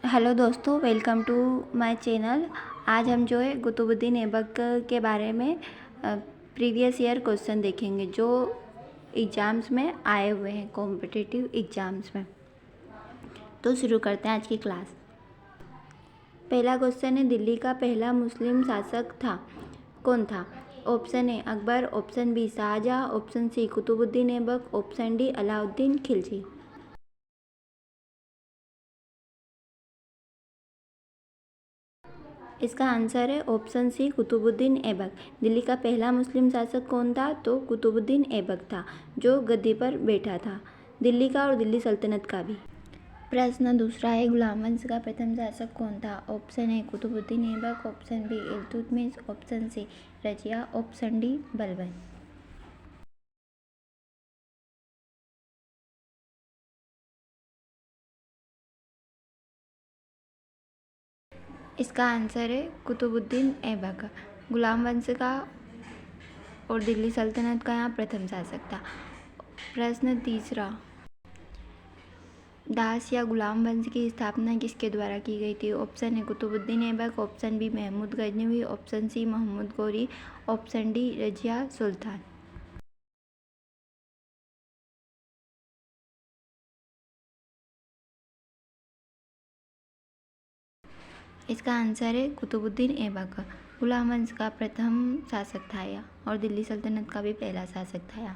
Hello दोस्तों, welcome to my channel. आज हम जो है कुतुबुद्दीन ऐबक के बारे में प्रीवियस ईयर क्वेश्चन देखेंगे जो एग्ज़ाम्स में आए हुए हैं, कॉम्पिटिटिव एग्ज़ाम्स में। तो शुरू करते हैं आज की क्लास। पहला क्वेश्चन है, दिल्ली का पहला मुस्लिम शासक कौन था? Option A Akbar, option B Shahjahan, option C Qutubuddin Aibak, option D Alauddin Khilji. इसका आंसर है ऑप्शन सी कुतुबुद्दीन ऐबक। दिल्ली का पहला मुस्लिम शासक कौन था? तो कुतुबुद्दीन ऐबक था, जो गद्दी पर बैठा था, दिल्ली का और दिल्ली सल्तनत का भी। प्रश्न दूसरा है, गुलाम वंश का प्रथम शासक कौन था? Option A Qutubuddin Aibak, option B Iltutmish, option C Razia, option D Balban. इसका आंसर है कुतुबुद्दीन ऐबक। गुलाम वंश का और दिल्ली सल्तनत का यहाँ प्रथम शासक था। प्रश्न तीसरा, दास या गुलाम वंश की स्थापना किसके द्वारा की गई थी? Option A Qutubuddin Aibak, option B Mahmud Ghaznavi, option C Mohammad Ghori, option D Razia Sultan. इसका आंसर है कुतुबुद्दीन ऐबक। गुलाम वंश का प्रथम शासक था यह, और दिल्ली सल्तनत का भी पहला शासक था यह।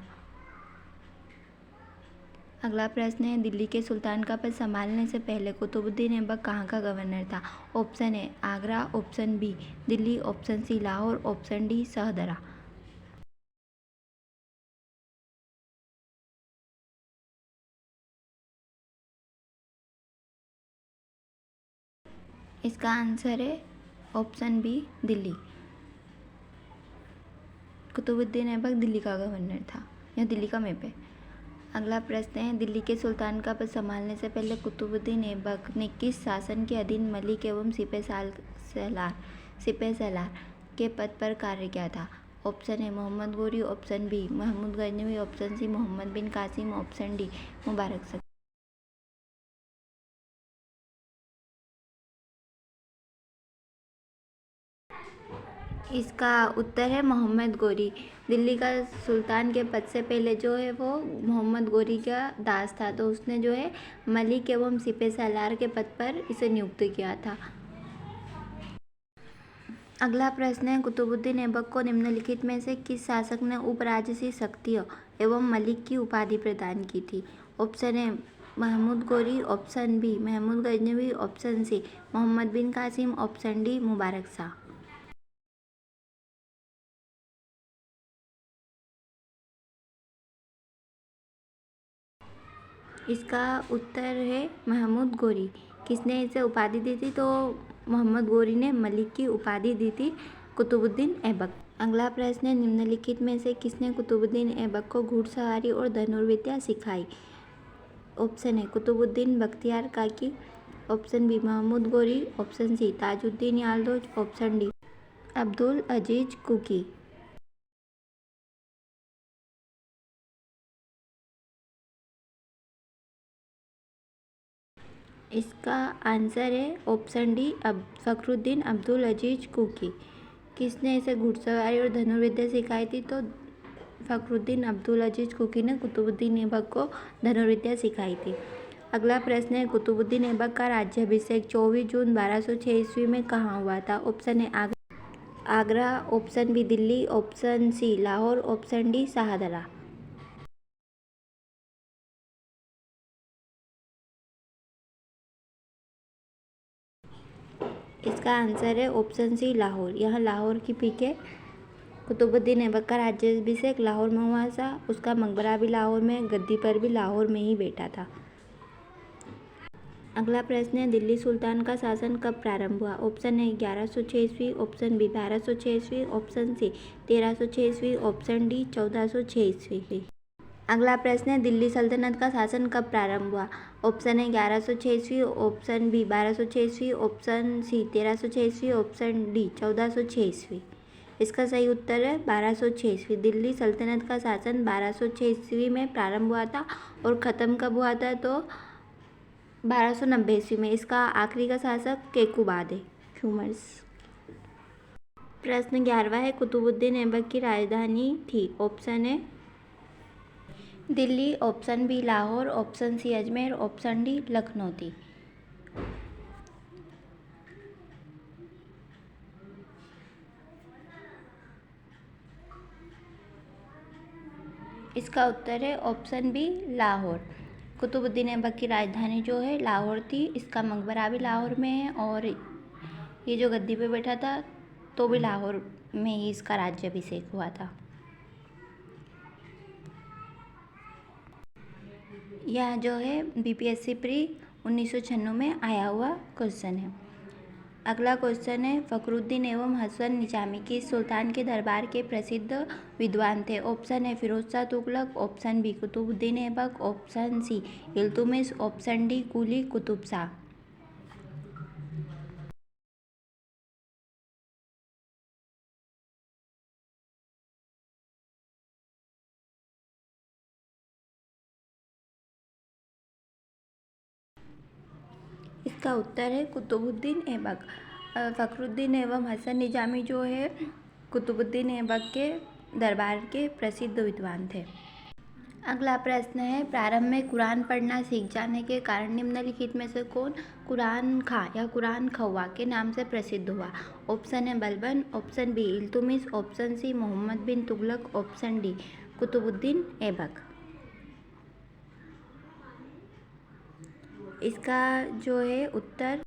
अगला प्रश्न है, दिल्ली के सुल्तान का पद संभालने से पहले कुतुबुद्दीन ऐबक कहाँ का गवर्नर था? Option A Agra, option B Delhi, option C Lahore, option D Shahdara. इसका आंसर है ऑप्शन बी दिल्ली। कुतुबुद्दीन ऐबक दिल्ली का गवर्नर था, यह दिल्ली का मैप है। अगला प्रश्न है, दिल्ली के सुल्तान का पद संभालने से पहले कुतुबुद्दीन ऐबक ने किस शासन के अधीन मलिक एवं सिपह सलार के पद पर कार्य किया था? Option A Mohammad Ghori, option B Mahmud Ghaznavi, option C Mohammad bin Qasim, option D Mubarak सर। इसका उत्तर है मोहम्मद गौरी। दिल्ली का सुल्तान के पद से पहले जो है वो मोहम्मद गौरी का दास था, तो उसने जो है मलिक एवं सिपह सलार के पद पर इसे नियुक्त किया था। अगला प्रश्न है, कुतुबुद्दीन ऐबक को निम्नलिखित में से किस शासक ने उपराजसी शक्तियों एवं मलिक की उपाधि प्रदान की थी? Option A Mahmud Ghori, option B Mahmud Ghaznavi, option C Mohammad bin Qasim, option D Mubarak Shah. इसका उत्तर है महमूद गौरी। किसने इसे उपाधि दी थी? तो मोहम्मद गौरी ने मलिक की उपाधि दी थी कुतुबुद्दीन ऐबक। अगला प्रश्न है, निम्नलिखित में से किसने कुतुबुद्दीन ऐबक को घुड़सवारी और धनुर्विद्या सिखाई? Option A Qutbuddin Bakhtiyar Kaki, option B Mahmud Ghori, option C Tajuddin Yaldoz, option D Abdul Aziz Kuki. इसका आंसर है ऑप्शन डी फखरुद्दीन अब्दुल अजीज कुकी। किसने इसे घुड़सवारी और धनुर्विद्या सिखाई थी? तो फखरुद्दीन अब्दुल अजीज कुकी ने कुतुबुद्दीन ऐबक को धनुर्विद्या सिखाई थी। अगला प्रश्न है, कुतुबुद्दीन ऐबक का राज्याभिषेक 24 जून 1206 ईस्वी में कहाँ हुआ था? ऑप्शन है Agra, option B Delhi, option C Lahore, option D Shahdara. इसका आंसर है ऑप्शन सी लाहौर। यह लाहौर की पीक है। कुतुबुद्दीन ऐबक का राज्याभिषेक लाहौर में हुआ था। उसका मकबरा भी लाहौर में, गद्दी पर भी लाहौर में ही बैठा था। अगला प्रश्न है, दिल्ली सुल्तान का शासन कब प्रारंभ हुआ? ऑप्शन है 1106 ईस्वी, ऑप्शन बी 1206 ईस्वी, ऑप्शन सी 1306 ईस्वी, ऑप्शन डी 1406 ईस्वी। अगला प्रश्न है, दिल्ली सल्तनत का शासन कब प्रारंभ हुआ? ऑप्शन है 1106 ईस्वी, ऑप्शन बी 1206 ईस्वी, ऑप्शन सी 1306 ईस्वी, ऑप्शन डी 1406 ईस्वी। इसका सही उत्तर है 1206 ईस्वी। दिल्ली सल्तनत का शासन 1206 ईस्वी में प्रारंभ हुआ था और ख़त्म कब हुआ था? तो 1290 ईस्वी में। इसका आखिरी का शासक केकुबाद है। ह्यूमर्स। प्रश्न 11वां है, कुतुबुद्दीन ऐबक की राजधानी थी। ऑप्शन है Delhi, option B Lahore, option C Ajmer, option D Lucknow थी। इसका उत्तर है ऑप्शन बी लाहौर। कुतुबुद्दीन ऐबक की राजधानी जो है लाहौर थी। इसका मकबरा भी लाहौर में है और ये जो गद्दी पे बैठा था तो भी लाहौर में ही इसका राज्याभिषेक हुआ था। यह जो है बीपीएससी प्री 1996 में आया हुआ क्वेश्चन है। अगला क्वेश्चन है, फखरुद्दीन एवं हसन निजामी किस सुल्तान के दरबार के प्रसिद्ध विद्वान थे। Option A Firoz Shah Tughlaq, option B Qutubuddin Aibak, option C Iltutmish, option D Quli Qutb Shah. इसका उत्तर है कुतुबुद्दीन ऐबक। फखरुद्दीन एवं हसन निजामी जो है कुतुबुद्दीन ऐबक के दरबार के प्रसिद्ध विद्वान थे। अगला प्रश्न है, प्रारंभ में कुरान पढ़ना सीख जाने के कारण निम्नलिखित में से कौन कुरान खां या कुरान खव्वा के नाम से प्रसिद्ध हुआ। Option A Balban, option B Iltutmish, option C Mohammad bin Tughlaq, option D Qutbuddin Aibak. इसका जो है उत्तर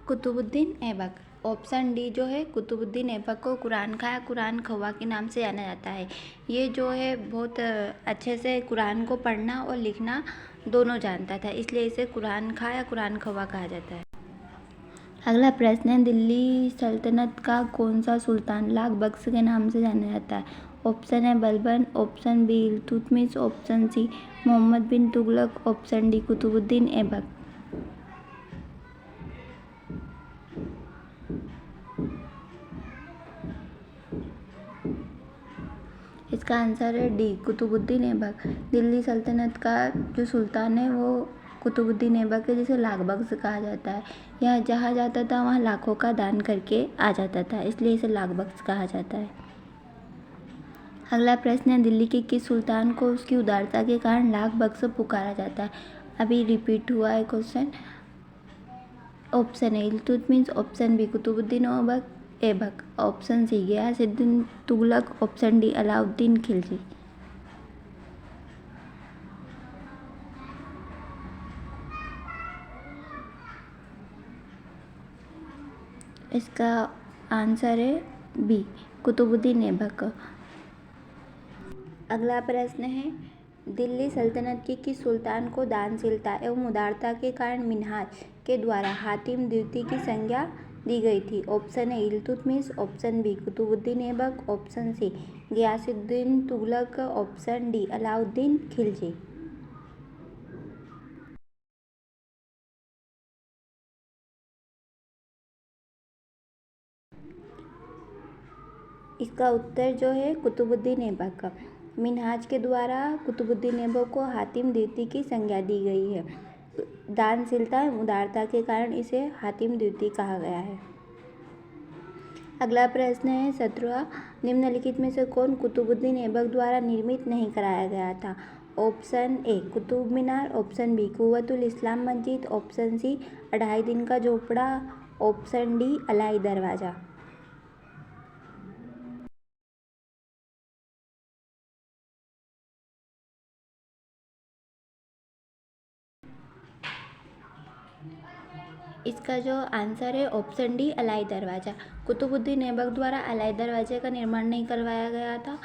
कुतुबुद्दीन ऐबक। ऑप्शन डी जो है कुतुबुद्दीन ऐबक को कुरान खां या कुरान खव्वा के नाम से जाना जाता है। ये जो है बहुत अच्छे से कुरान को पढ़ना और लिखना दोनों जानता था, इसलिए इसे कुरान खां या कुरान खव्वा कहा जाता है। अगला प्रश्न है, दिल्ली सल्तनत का कौन सा सुल्तान लाख बख्श के नाम से जाना जाता है। Option A Balban, option B Iltutmish, option C Mohammad bin Tughlaq, option D Qutbuddin Aibak. इसका आंसर है डी कुतुबुद्दीन ऐबक। दिल्ली सल्तनत का जो सुल्तान है वो कुतुबुद्दीन ऐबक है, जिसे लाख बख्श कहा जाता है। यह जहाँ जाता था वहाँ लाखों का दान करके आ जाता था, इसलिए इसे लाख बख्श कहा जाता है। अगला प्रश्न है, दिल्ली के किस सुल्तान को उसकी उदारता के कारण लाख बख्श पुकारा जाता है। अभी रिपीट हुआ है question. Option A Iltutmish, option B Qutubuddin Aibak, option C Ghiyasuddin Tughlaq, option D Alauddin Khilji. इसका आंसर है बी कुतुबुद्दीन ऐबक। अगला प्रश्न है, दिल्ली सल्तनत के किस सुल्तान को दानशीलता एवं उदारता के कारण मिन्हाज के द्वारा हातिम द्वितीय की संज्ञा दी गई थी। Option A Iltutmish, option B Qutubuddin Aibak, option C Ghiyasuddin Tughlaq, option D Alauddin Khilji. इसका उत्तर जो है कुतुबुद्दीन ऐबक। मिन्हाज के द्वारा कुतुबुद्दीन ऐबक को हातिम द्वितीय की संज्ञा दी गई है। दानशीलता एवं उदारता के कारण इसे हातिम द्वितीय कहा गया है। अगला प्रश्न है, 17वां, निम्नलिखित में से कौन कुतुबुद्दीन ऐबक द्वारा निर्मित नहीं कराया गया था। Option A Qutb Minar, option B Quwwatul Islam Masjid, option सी 2.5 दिन का झोपड़ा, ऑप्शन डी अलाई दरवाज़ा। इसका जो आंसर है ऑप्शन डी अलाई दरवाज़ा। कुतुबुद्दीन ऐबक द्वारा अलाई दरवाजे का निर्माण नहीं करवाया गया था।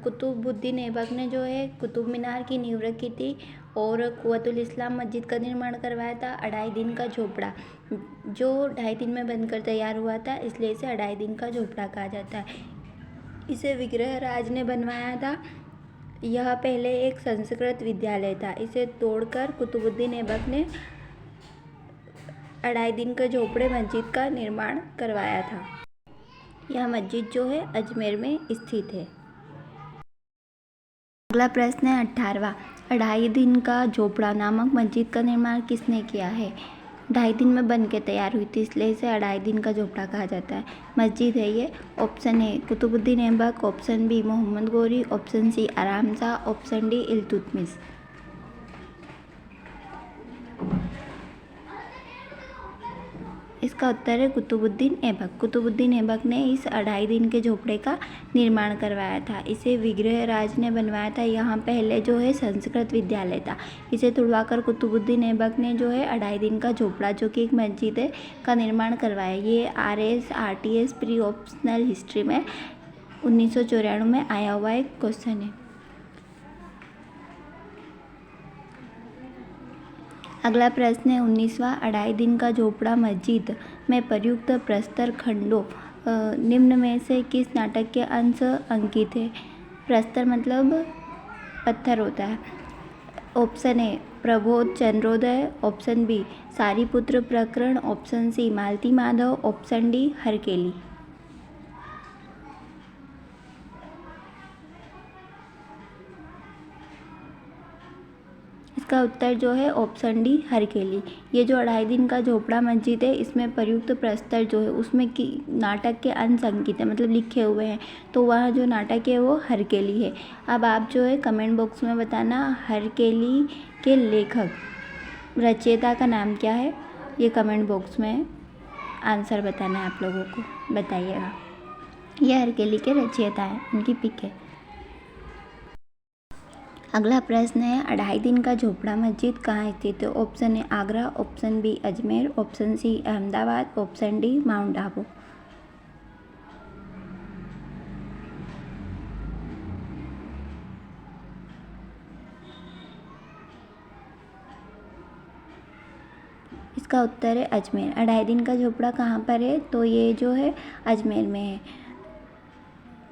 कुतुबुद्दीन ऐबक ने जो है कुतुब मीनार की नींव रखी थी और कुव्वतुल इस्लाम मस्जिद का निर्माण करवाया था। 2.5 दिन का झोपड़ा जो 2.5 दिन में बनकर तैयार हुआ था, इसलिए इसे 2.5 दिन का झोपड़ा कहा जाता है। इसे विग्रहराज ने बनवाया था। यह पहले एक संस्कृत विद्यालय था, इसे तोड़कर कुतुबुद्दीन ऐबक ने 2.5 दिन के झोपड़े मस्जिद का निर्माण करवाया था। यह मस्जिद जो है अजमेर में स्थित है। अगला प्रश्न है 18वां। अढ़ाई दिन का झोपड़ा नामक मस्जिद का निर्माण किसने किया है? 2.5 दिन में बन के तैयार हुई थी, इसलिए इसे 2.5 दिन का झोपड़ा कहा जाता है। मस्जिद है ये। Option A Qutubuddin Aibak, option B Mohammad Ghori, option C Aram Shah, option D Iltutmish. इसका उत्तर है कुतुबुद्दीन ऐबक। कुतुबुद्दीन ऐबक ने इस 2.5 दिन के झोपड़े का निर्माण करवाया था। इसे विग्रहराज ने बनवाया था। यहाँ पहले जो है संस्कृत विद्यालय था। इसे तुड़वाकर कुतुबुद्दीन ऐबक ने जो है 2.5 दिन का झोपड़ा, जो कि एक मस्जिद है, का निर्माण करवाया। ये RTS प्री ऑप्शनल हिस्ट्री में 1994 में आया हुआ एक क्वेश्चन है। अगला प्रश्न है 19वां। 2.5 दिन का झोपड़ा मस्जिद में प्रयुक्त प्रस्तर खंडों निम्न में से किस नाटक के अंश अंकित है? प्रस्तर मतलब पत्थर होता है। Option A Prabodh Chandrodaya, option B Sariputra Prakaran, option C Malati Madhav, option D Harkeli. इसका उत्तर जो है ऑप्शन डी हरकेली। ये जो 2.5 दिन का झोपड़ा मस्जिद है, इसमें प्रयुक्त प्रस्तर जो है उसमें की नाटक के अंश अंकित है, मतलब लिखे हुए हैं। तो वह जो नाटक है वो हरकेली है। अब आप जो है कमेंट बॉक्स में बताना हरकेली के लेखक रचयिता का नाम क्या है। ये कमेंट बॉक्स में आंसर बताना है आप लोगों को, बताइएगा। ये हरकेली के रचयिता है, उनकी पिक है। अगला प्रश्न है 2.5 दिन का झोपड़ा मस्जिद कहाँ स्थित है? Option A Agra, option B Ajmer, option C Ahmedabad, option D Mount Abu. इसका उत्तर है अजमेर। 2.5 दिन का झोपड़ा कहाँ पर है? तो ये जो है अजमेर में है।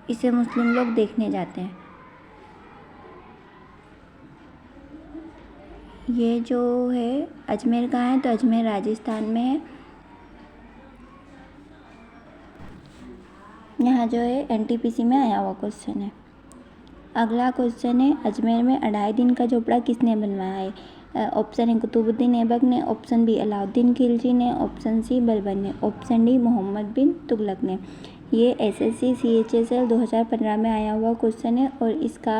इसे मुस्लिम लोग देखने जाते हैं। ये जो है अजमेर कहाँ है? तो अजमेर राजस्थान में है। यहाँ जो है NTPC में आया हुआ क्वेश्चन है। अगला क्वेश्चन है अजमेर में 2.5 दिन का झोपड़ा किसने बनवाया है? ऑप्शन ए कुतुबुद्दीन ऐबक ने, ऑप्शन बी अलाउद्दीन खिलजी ने, ऑप्शन सी बलबन ने, ऑप्शन डी मोहम्मद बिन तुगलक ने। ये SSC CHSL 2015 में आया हुआ क्वेश्चन है और इसका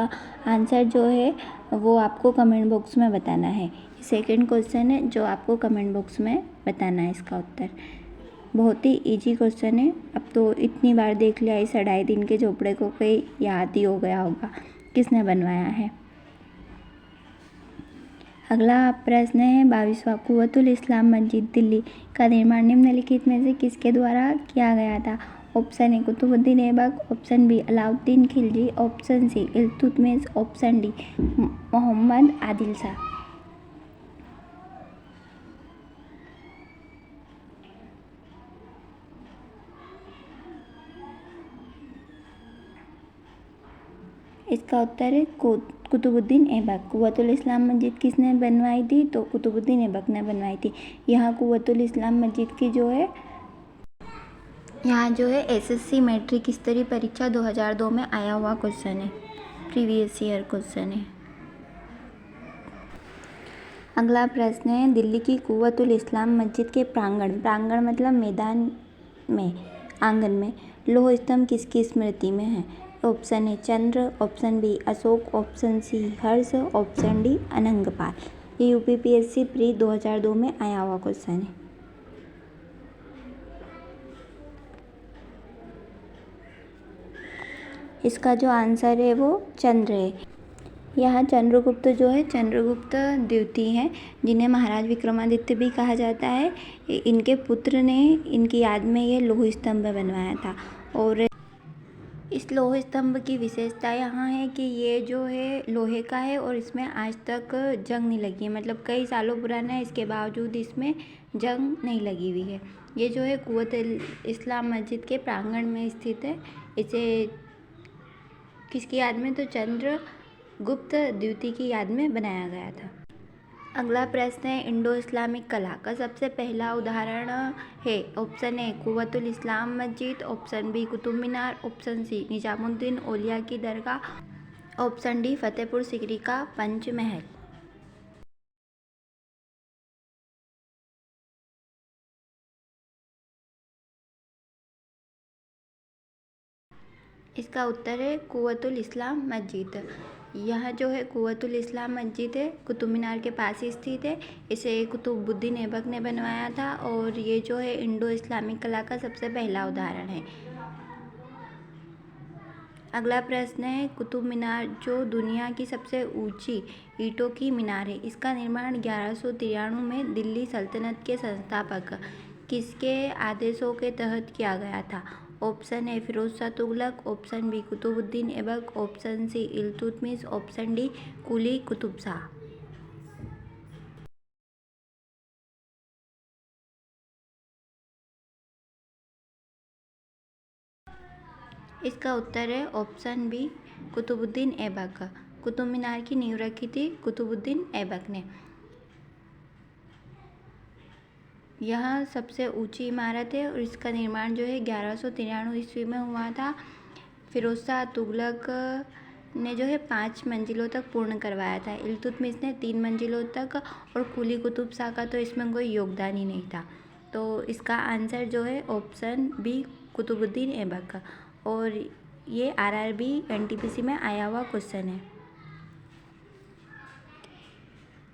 आंसर जो है वो आपको कमेंट बॉक्स में बताना है। सेकंड क्वेश्चन है जो आपको कमेंट बॉक्स में बताना है इसका उत्तर। बहुत ही इजी क्वेश्चन है। अब तो इतनी बार देख लिया, इस 2.5 दिन के झोपड़े को कोई याद ही हो गया होगा किसने बनवाया है। अगला प्रश्न है 22वां। कुव्वतुल इस्लाम मस्जिद दिल्ली का निर्माण निम्नलिखित में से किसके द्वारा किया गया था? Option A Qutubuddin Aibak, option B Alauddin Khilji, option C Iltutmish, option D Mohammad Adil Shah. इसका उत्तर है कुतुबुद्दीन ऐबक। कुव्वतुल इस्लाम मस्जिद किसने बनवाई थी? तो कुतुबुद्दीन ऐबक ने बनवाई थी। यहाँ कुव्वतुल इस्लाम मस्जिद की जो है SSC मैट्रिक स्तरीय परीक्षा 2002 में आया हुआ क्वेश्चन है, प्रीवियस ईयर क्वेश्चन है। अगला प्रश्न है दिल्ली की कुव्वतुल इस्लाम मस्जिद के प्रांगण मतलब मैदान में, आंगन में लौह स्तंभ किसकी स्मृति में है? Option A Chandra, option B Ashok, option C Harsh, option D Anangpal. ये UPPSC प्री 2002 में आया हुआ क्वेश्चन है। इसका जो आंसर है वो चंद्र है। यहाँ चंद्रगुप्त जो है चंद्रगुप्त द्वितीय हैं, जिन्हें महाराज विक्रमादित्य भी कहा जाता है। इनके पुत्र ने इनकी याद में ये लौह स्तंभ बनवाया था। और इस लौह स्तंभ की विशेषता यहाँ है कि ये जो है लोहे का है और इसमें आज तक जंग नहीं लगी है, मतलब कई सालों पुराना है, इसके बावजूद इसमें जंग नहीं लगी हुई है। ये जो है कुव्वतुल इस्लाम मस्जिद के प्रांगण में स्थित है। इसे किसकी याद में? तो चंद्रगुप्त द्वितीय की याद में बनाया गया था। अगला प्रश्न है इंडो इस्लामिक कला का सबसे पहला उदाहरण है। ऑप्शन ए Quwwatul Islam Masjid, option B Qutub Minar, option C Nizamuddin औलिया की दरगाह, ऑप्शन डी फतेहपुर सीकरी का पंच महल। इसका उत्तर है कुव्वतुल इस्लाम मस्जिद। यह जो है कुव्वतुल इस्लाम मस्जिद है, कुतुब मीनार के पास ही स्थित है। इसे कुतुबुद्दीन ऐबक ने बनवाया था और ये जो है इंडो इस्लामिक कला का सबसे पहला उदाहरण है। अगला प्रश्न है कुतुब मीनार जो दुनिया की सबसे ऊंची ईंटों की मीनार है, इसका निर्माण 1193 में दिल्ली सल्तनत के संस्थापक किसके आदेशों के तहत किया गया था। Option A Firoz Shah Tughlaq, option B Qutubuddin Aibak, option C Iltutmish, option D Quli Qutb Shah. इसका उत्तर है ऑप्शन बी कुतुबुद्दीन ऐबक। कुतुब मीनार की नींव रखी थी कुतुबुद्दीन ऐबक ने। यह सबसे ऊंची इमारत है और इसका निर्माण जो है 1193 ईस्वी में हुआ था। फिरोज शाह तुगलक ने जो है 5 मंजिलों तक पूर्ण करवाया था। इल्तुतमिश ने 3 मंजिलों तक और कुली कुतुब शाह का तो इसमें कोई योगदान ही नहीं था। तो इसका आंसर जो है ऑप्शन बी कुतुबुद्दीन ऐबक। और ये आरआरबी एनटीपीसी में आया हुआ क्वेश्चन है।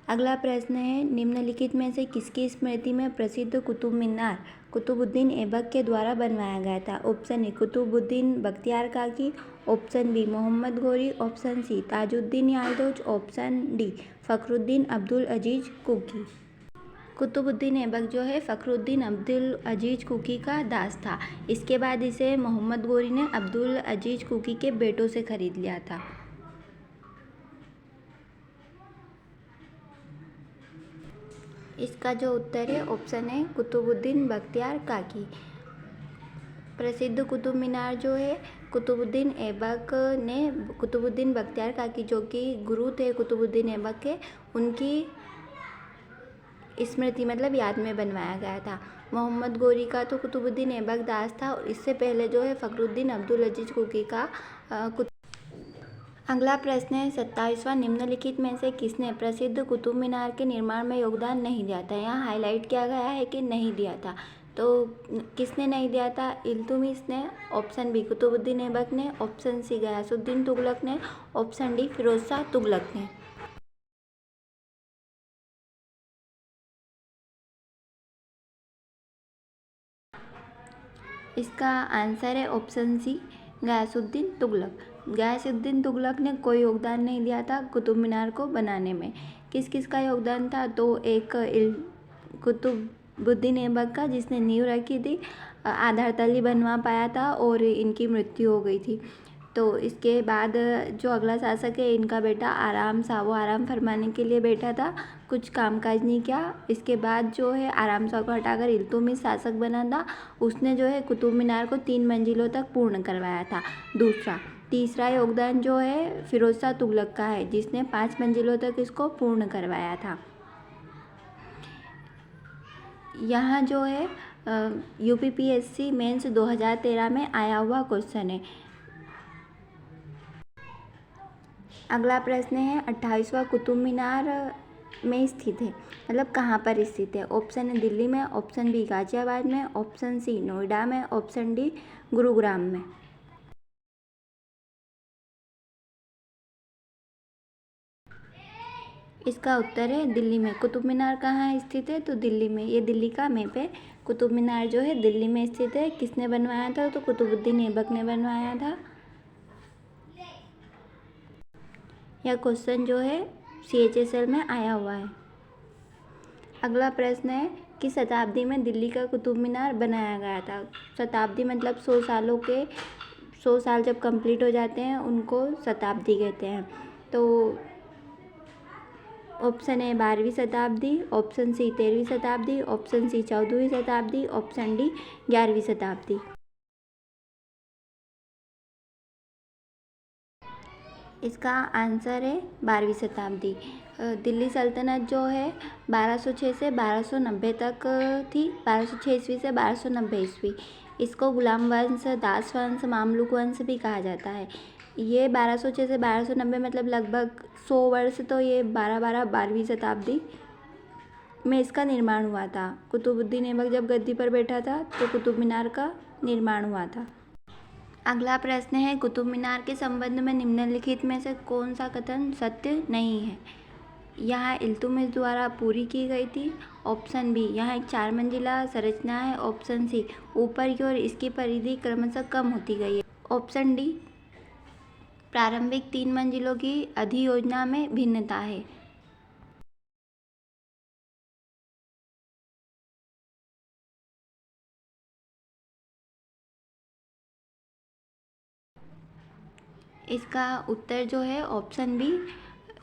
अगला प्रश्न है निम्नलिखित में से किसकी स्मृति में प्रसिद्ध कुतुब मीनार कुतुबुद्दीन ऐबक के द्वारा बनवाया गया था। Option A Qutubuddin Bakhtiyar Kaki, option B Mohammad Ghori, option C Tajuddin Yadav, option D Fakhruddin Abdul Aziz Kuki. Qutbuddin Aibak जो है फखरुद्दीन अब्दुल अजीज कुकी का दास था। इसके बाद इसे मोहम्मद गोरी ने अब्दुल अजीज कुकी के बेटों से खरीद लिया था। इसका जो उत्तर है ऑप्शन है कुतुबुद्दीन बख्तियार काकी। प्रसिद्ध कुतुब मीनार जो है कुतुबुद्दीन ऐबक ने कुतुबुद्दीन बख्तियार काकी जो कि गुरु थे कुतुबुद्दीन ऐबक के, उनकी स्मृति मतलब याद में बनवाया गया था। मोहम्मद गोरी का तो कुतुबुद्दीन ऐबक दास था और इससे पहले जो है फखरुद्दीन अब्दुल अजीज कुकी का अगला प्रश्न है 27वां निम्नलिखित में से किसने प्रसिद्ध कुतुब मीनार के निर्माण में योगदान नहीं दिया था। यहाँ हाईलाइट किया गया है कि नहीं दिया था। तो किसने नहीं दिया था। इल्तुतमिश ने, ऑप्शन बी कुतुबुद्दीन ऐबक ने, ऑप्शन सी गयासुद्दीन तुगलक ने, ऑप्शन डी फिरोज शाह तुगलक ने। इसका आंसर है ऑप्शन सी गयासुद्दीन तुगलक। गयासुद्दीन तुगलक ने कोई योगदान नहीं दिया था कुतुब मीनार को बनाने में। किस किस का योगदान था। तो एक कुतुबुद्दीन ऐबक का जिसने नींव रखी थी, आधार तली बनवा पाया था और इनकी मृत्यु हो गई थी। तो इसके बाद जो अगला शासक है इनका बेटा आराम शाह, वो आराम फरमाने के लिए बैठा था, कुछ कामकाज नहीं किया। इसके बाद जो है आराम शाह को हटाकर इल्तुतमिश शासक बना था। उसने जो है कुतुब मीनार को 3 मंजिलों तक पूर्ण करवाया था। तीसरा योगदान जो है फिरोज शाह तुगलक का है जिसने 5 मंजिलों तक इसको पूर्ण करवाया था। यहाँ जो है यूपीपीएससी मेंस 2013 में आया हुआ क्वेश्चन है। अगला प्रश्न है 28वां कुतुब मीनार में स्थित है, मतलब कहाँ पर स्थित है। ऑप्शन है दिल्ली में, ऑप्शन बी गाजियाबाद में, ऑप्शन सी नोएडा में, ऑप्शन डी गुरुग्राम में। इसका उत्तर है दिल्ली में। कुतुब मीनार कहाँ स्थित है। तो दिल्ली में। ये दिल्ली का मैप है। कुतुब मीनार जो है दिल्ली में स्थित है। किसने बनवाया था। तो कुतुबुद्दीन ऐबक ने बनवाया था। यह क्वेश्चन जो है CHSL में आया हुआ है। अगला प्रश्न है कि शताब्दी में दिल्ली का कुतुब मीनार बनाया गया था। शताब्दी मतलब 100 साल जब कंप्लीट हो जाते हैं उनको शताब्दी कहते हैं। तो ऑप्शन ए 12वीं शताब्दी, ऑप्शन सी 13वीं शताब्दी, ऑप्शन सी 14वीं शताब्दी, ऑप्शन डी 11वीं शताब्दी। इसका आंसर है 12वीं शताब्दी। दिल्ली सल्तनत जो है 1206 से 1290 तक थी। 1206 ईस्वी से 1290 ईस्वी। इसको गुलाम वंश, दास वंश, मामलुक वंश भी कहा जाता है। ये 1206 से 1290 मतलब लगभग 100 वर्ष, तो ये 12वीं शताब्दी में इसका निर्माण हुआ था। कुतुबुद्दीन ऐबक जब गद्दी पर बैठा था तो कुतुब मीनार का निर्माण हुआ था। अगला प्रश्न है, कुतुब मीनार के संबंध में निम्नलिखित में से कौन सा कथन सत्य नहीं है? यहाँ इल्तुतमिश द्वारा पूरी की गई थी। ऑप्शन बी, यहाँ एक 4 मंजिला संरचना है। ऑप्शन सी, ऊपर की ओर इसकी परिधि क्रमशः कम होती गई है। ऑप्शन डी, प्रारंभिक 3 मंजिलों की अधियोजना में भिन्नता है। इसका उत्तर जो है ऑप्शन बी,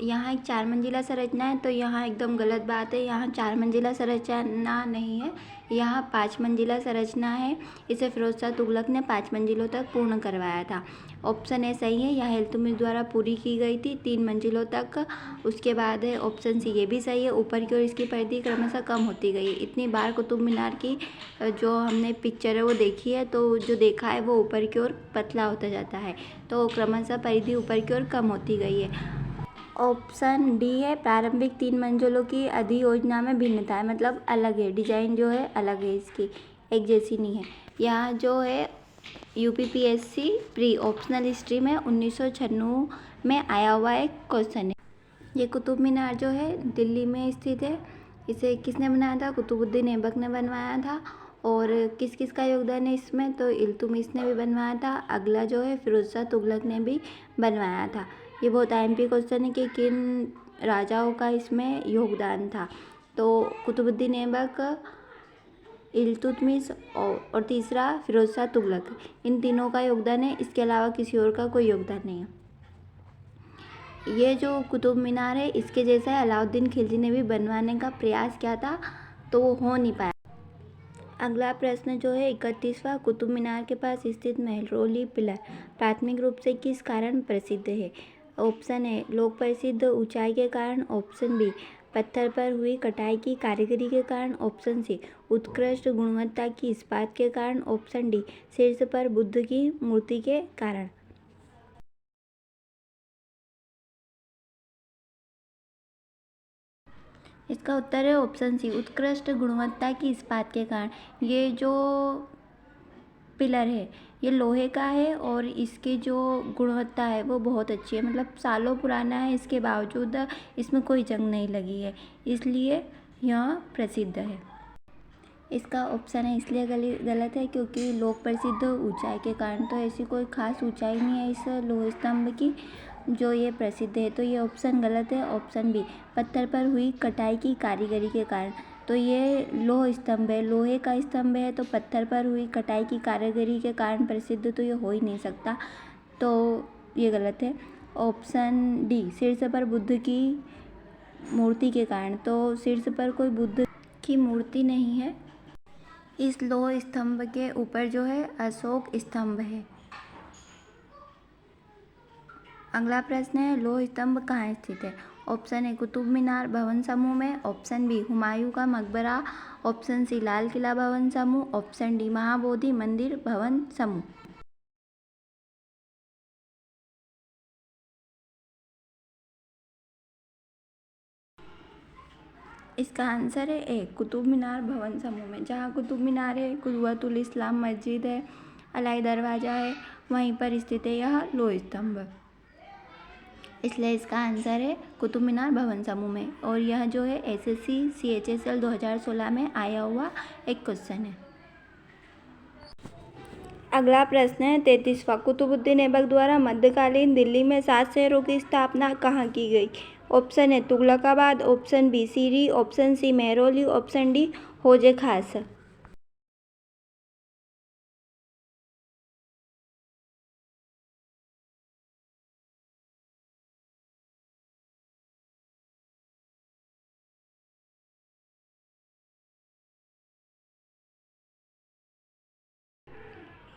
यहाँ एक 4 मंजिला संरचना है, तो यहाँ एकदम गलत बात है। यहाँ 4 मंजिला संरचना नहीं है, यहाँ 5 मंजिला संरचना है। इसे फिरोज शाह तुगलक ने 5 मंजिलों तक पूर्ण करवाया था। ऑप्शन ए सही है, यह इल्तुतमिश द्वारा पूरी की गई थी 3 मंजिलों तक। उसके बाद है ऑप्शन सी, ये भी सही है, ऊपर की ओर इसकी परिधि क्रमशः कम होती गई। इतनी बार कुतुब मीनार की जो हमने पिक्चर है वो देखी है, तो जो देखा है वो ऊपर की ओर पतला होता जाता है, तो क्रमशः परिधि ऊपर की ओर कम होती गई है। ऑप्शन डी है, प्रारंभिक 3 मंजिलों की अधियोजना में भिन्नता है, मतलब अलग है, डिजाइन जो है अलग है, इसकी एक जैसी नहीं है। यहाँ जो है यूपीपीएससी प्री ऑप्शनल हिस्ट्री में 1996 में आया हुआ एक क्वेश्चन है। ये कुतुब मीनार जो है दिल्ली में स्थित है। इसे किसने बनाया था? कुतुबुद्दीन ऐबक ने बनवाया था। और किस किस का योगदान है इसमें? तो इल्तुतमिश ने भी बनवाया था। अगला जो है फिरोज शाह तुगलक ने भी बनवाया था। ये बहुत आईएमपी क्वेश्चन है कि किन राजाओं का इसमें योगदान था। तो कुतुबुद्दीन ऐबक, इल्तुतमिश और तीसरा फिरोज शाह तुगलक, इन तीनों का योगदान है। इसके अलावा किसी और का कोई योगदान नहीं है। ये जो कुतुब मीनार है इसके जैसा अलाउद्दीन खिलजी ने भी बनवाने का प्रयास किया था, तो वो हो नहीं पाया। अगला प्रश्न जो है 31वां, कुतुब मीनार के पास स्थित मेहरौली पिलर प्राथमिक रूप से किस कारण प्रसिद्ध है? ऑप्शन ए, लोक प्रसिद्ध ऊंचाई के कारण। ऑप्शन बी, पत्थर पर हुई कटाई की कारीगरी के कारण। ऑप्शन सी, उत्कृष्ट गुणवत्ता की इस्पात के कारण। ऑप्शन डी, शीर्ष पर बुद्ध की मूर्ति के कारण। इसका उत्तर है ऑप्शन सी, उत्कृष्ट गुणवत्ता की इस्पात के कारण। ये जो पिलर है ये लोहे का है और इसकी जो गुणवत्ता है वो बहुत अच्छी है, मतलब सालों पुराना है, इसके बावजूद इसमें कोई जंग नहीं लगी है, इसलिए यह प्रसिद्ध है। इसका ऑप्शन है इसलिए गलत है क्योंकि लोक प्रसिद्ध ऊंचाई के कारण, तो ऐसी कोई खास ऊंचाई नहीं है इस लोह स्तंभ की जो ये प्रसिद्ध है, तो ये ऑप्शन गलत है। ऑप्शन बी, पत्थर पर हुई कटाई की कारीगरी के कारण, तो ये लोह स्तंभ है, लोहे का स्तंभ है, तो पत्थर पर हुई कटाई की कारीगरी के कारण प्रसिद्ध तो ये हो ही नहीं सकता, तो ये गलत है। ऑप्शन डी, शीर्ष पर बुद्ध की मूर्ति के कारण, तो शीर्ष पर कोई बुद्ध की मूर्ति नहीं है। इस लोह स्तंभ के ऊपर जो है अशोक स्तंभ है। अगला प्रश्न है, लोह स्तंभ कहाँ स्थित है? ऑप्शन ए, कुतुब मीनार भवन समूह में। ऑप्शन बी, हुमायूं का मकबरा। ऑप्शन सी, लाल किला भवन समूह। ऑप्शन डी, महाबोधि मंदिर भवन समूह। इसका आंसर है ए, कुतुब मीनार भवन समूह में। जहाँ कुतुब मीनार है, कुव्वतुल इस्लाम मस्जिद है, अलाई दरवाज़ा है, वहीं पर स्थित है यह लोह स्तंभ, इसलिए इसका आंसर है कुतुब मीनार भवन समूह में। और यह जो है एसएससी CHSL 2016 में आया हुआ एक क्वेश्चन है। अगला प्रश्न है 33वां, कुतुबुद्दीन ऐबक द्वारा मध्यकालीन दिल्ली में 7 शहरों की स्थापना कहाँ की गई? Option A Tughlaqabad. Option B, Siri. Option C, Mehrauli. Option D, Hauz Khas.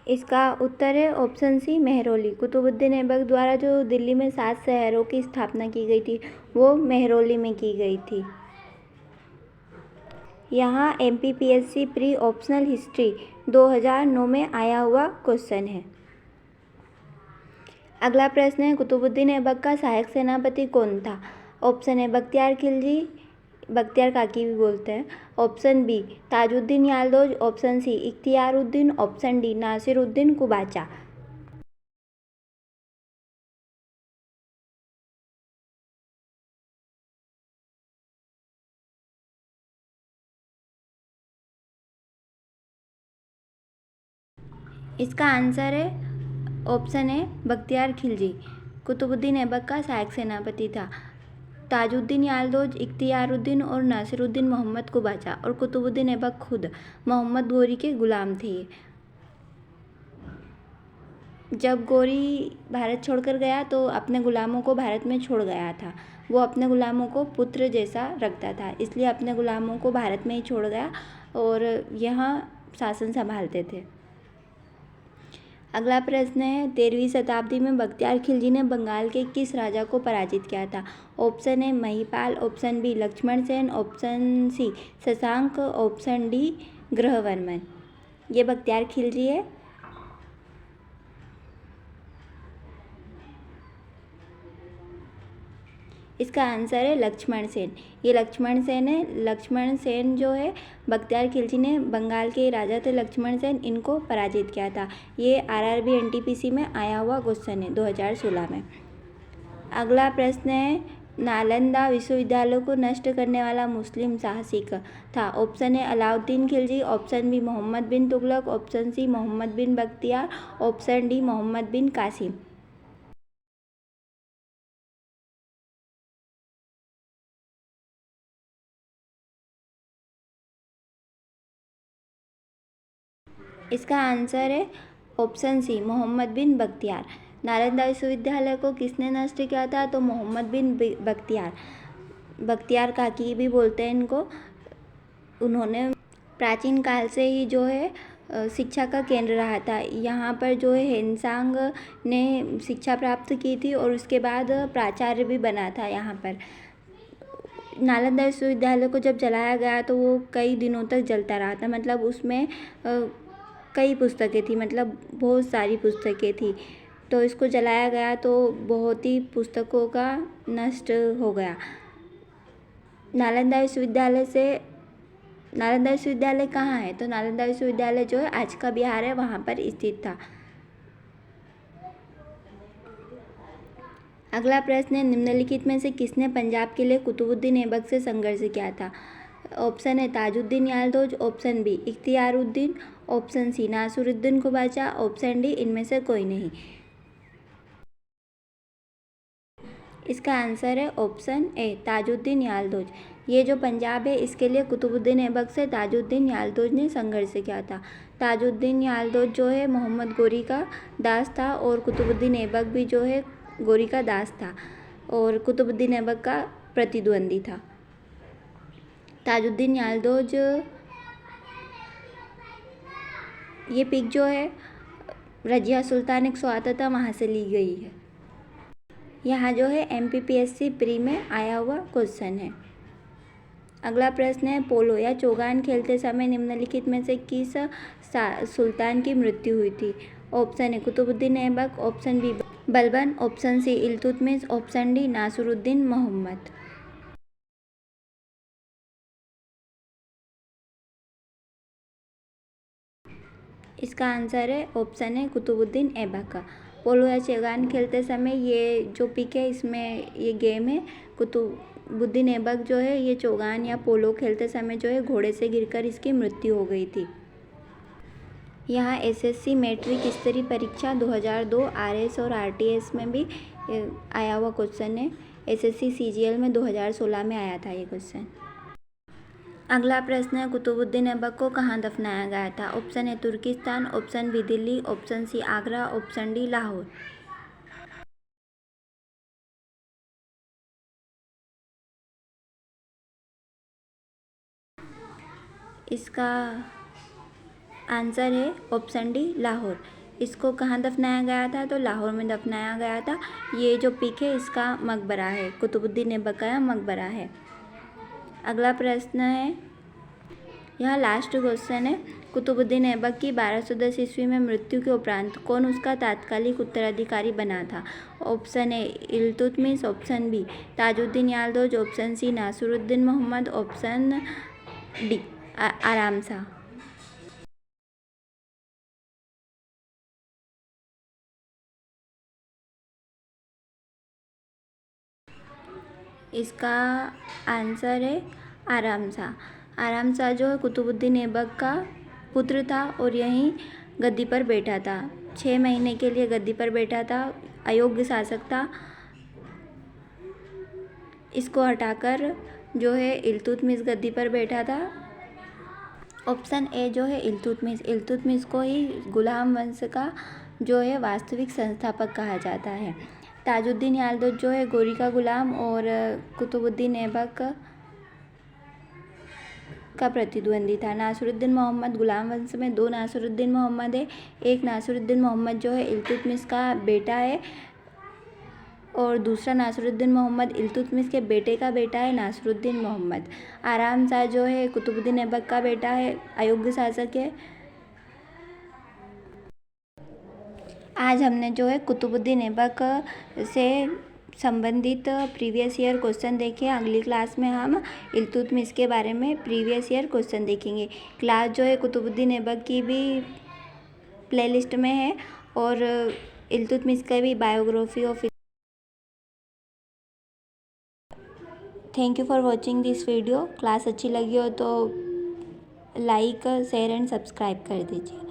इसका उत्तर है ऑप्शन सी मेहरौली। कुतुबुद्दीन ऐबक द्वारा जो दिल्ली में 7 शहरों की स्थापना की गई थी वो मेहरौली में की गई थी। यहाँ MPPSC प्री ऑप्शनल हिस्ट्री 2009 में आया हुआ क्वेश्चन है। अगला प्रश्न है कुतुबुद्दीन ऐबक का सहायक सेनापति कौन था? ऑप्शन है बख्तियार खिलजी, बख्तियार काकी भी बोलते हैं। Option B Tajuddin Yaldoz, option C Ikhtiyaruddin, option D Nasiruddin Qubacha. इसका आंसर है ऑप्शन है बख्तियार खिलजी। कुतुबुद्दीन ऐबक का सहायक सेनापति था। ताजुद्दीन यालदौज, इख्तियारुद्दीन और नासिरुद्दीन मोहम्मद कुबाचा और कुतुबुद्दीन ऐबक खुद मोहम्मद गोरी के गुलाम थे। जब गोरी भारत छोड़कर गया तो अपने गुलामों को भारत में छोड़ गया था। वो अपने गुलामों को पुत्र जैसा रखता था, इसलिए अपने गुलामों को भारत में ही छोड़ गया और यहाँ शासन संभालते थे। अगला प्रश्न है 13वीं शताब्दी में बख्तियार खिलजी ने बंगाल के किस राजा को पराजित किया था? Option A Mahipal, option B Lakshman Sen, option C Shashank, option D Grahavarman. ये बख्तियार खिलजी है। इसका आंसर है लक्ष्मण सेन। ये लक्ष्मण सेन है। लक्ष्मण सेन जो है बख्तियार खिलजी ने बंगाल के राजा थे लक्ष्मण सेन, इनको पराजित किया था। ये RRB NTPC में आया हुआ क्वेश्चन है 2016 में। अगला प्रश्न है नालंदा विश्वविद्यालय को नष्ट करने वाला मुस्लिम साहसिक था। ऑप्शन है Alauddin Khilji, option B Mohammad bin Tughlaq, option C Mohammad बिन बख्तियार, ऑप्शन डी मोहम्मद बिन कासिम। इसका आंसर है ऑप्शन सी मोहम्मद बिन बख्तियार। नालंदा विश्वविद्यालय को किसने नष्ट किया था? तो मोहम्मद बिन बख्तियार, बख्तियार काकी भी बोलते हैं इनको। उन्होंने प्राचीन काल से ही जो है शिक्षा का केंद्र रहा था। यहाँ पर जो है हेनसांग ने शिक्षा प्राप्त की थी और उसके बाद प्राचार्य भी बना था यहाँ पर। नालंदा विश्वविद्यालय को जब जलाया गया तो वो कई दिनों तक जलता रहा था, मतलब उसमें कई पुस्तकें थी, मतलब बहुत सारी पुस्तकें थी। तो इसको जलाया गया तो बहुत ही पुस्तकों का नष्ट हो गया। नालंदा विश्वविद्यालय कहाँ है? तो नालंदा विश्वविद्यालय जो है आज का बिहार है, वहाँ पर स्थित था। अगला प्रश्न है निम्नलिखित में से किसने पंजाब के लिए कुतुबुद्दीन ऐबक से संघर्ष किया था? Option A Tajuddin Yaldoz, option B Ikhtiyaruddin, option C Nasiruddin Qubacha, option D इनमें से कोई नहीं। इसका आंसर है ऑप्शन ए ताजुद्दीन यालदौज। ये जो पंजाब है इसके लिए कुतुबुद्दीन ऐबक से ताजुद्दीन यालदौज ने संघर्ष किया था। ताजुद्दीन यालदौज जो है मोहम्मद गोरी का दास था और कुतुबुद्दीन ऐबक भी जो है गोरी का दास था और कुतुबुद्दीन ऐबक का प्रतिद्वंदी था। ताजुद्दीन यालदौज ये पिक जो है रजिया सुल्तान 108 था, वहाँ से ली गई है। यहाँ जो है MPPSC प्री में आया हुआ क्वेश्चन है। अगला प्रश्न है पोलो या चौगान खेलते समय निम्नलिखित में से किस सुल्तान की मृत्यु हुई थी? Option A Qutubuddin Aibak, option B Balban, option C Iltutmish, option D Nasiruddin Mohammad. इसका आंसर है ऑप्शन है कुतुबुद्दीन ऐबक। पोलो या चौगान खेलते समय ये जो पिक है इसमें ये गेम है। कुतुबुद्दीन ऐबक जो है ये चौगान या पोलो खेलते समय जो है घोड़े से गिरकर इसकी मृत्यु हो गई थी। यहाँ SSC मैट्रिक स्तरीय परीक्षा 2002 RS और RTS में भी आया हुआ क्वेश्चन है। SSC CGL में 2016 में आया था ये क्वेश्चन। अगला प्रश्न है कुतुबुद्दीन ऐबक को कहाँ दफनाया गया था? Option A Turkestan, option B Delhi, option C Agra, option D Lahore. इसका आंसर है ऑप्शन डी लाहौर। इसको कहाँ दफनाया गया था? तो लाहौर में दफनाया गया था। ये जो पिक है इसका मकबरा है, कुतुबुद्दीन ऐबक का मकबरा है। अगला प्रश्न है, यह लास्ट क्वेश्चन है। कुतुबुद्दीन ऐबक की 1210 ईस्वी में मृत्यु के उपरांत कौन उसका तात्कालिक उत्तराधिकारी बना था? Option A Iltutmish, option B Tajuddin Yaldoz, option C Nasiruddin Mohammad, option D Aram Shah. इसका आंसर है आराम शाह। आराम शाह जो है कुतुबुद्दीन ऐबक का पुत्र था और यहीं गद्दी पर बैठा था। 6 महीने के लिए गद्दी पर बैठा था, अयोग्य शासक था। इसको हटाकर जो है इल्तुतमिश गद्दी पर बैठा था। ऑप्शन ए जो है इल्तुतमिश को ही गुलाम वंश का जो है वास्तविक संस्थापक कहा जाता है। ताजुद्दीन यालदोज जो है गोरी का गुलाम और कुतुबुद्दीन ऐबक का प्रतिद्वंदी था। नासिरुद्दीन मोहम्मद गुलाम वंश में 2 नासिरुद्दीन मोहम्मद है। एक नासिरुद्दीन मोहम्मद जो है इल्तुतमिश का बेटा है और दूसरा नासिरुद्दीन मोहम्मद इल्तुतमिश के बेटे का बेटा है नासिरुद्दीन मोहम्मद। आराम शाह जो है कुतुबुद्दीन ऐबक का बेटा है, अयोग्य शासक है। आज हमने जो है कुतुबुद्दीन ऐबक से संबंधित प्रीवियस ईयर क्वेश्चन देखे। अगली क्लास में हम इल्तुतमिश के बारे में प्रीवियस ईयर क्वेश्चन देखेंगे। क्लास जो है कुतुबुद्दीन ऐबक की भी प्लेलिस्ट में है और इल्तुतमिश का भी biography of. Thank you for watching this video. Class अच्छी लगी हो तो लाइक, शेयर एंड सब्सक्राइब कर दीजिए।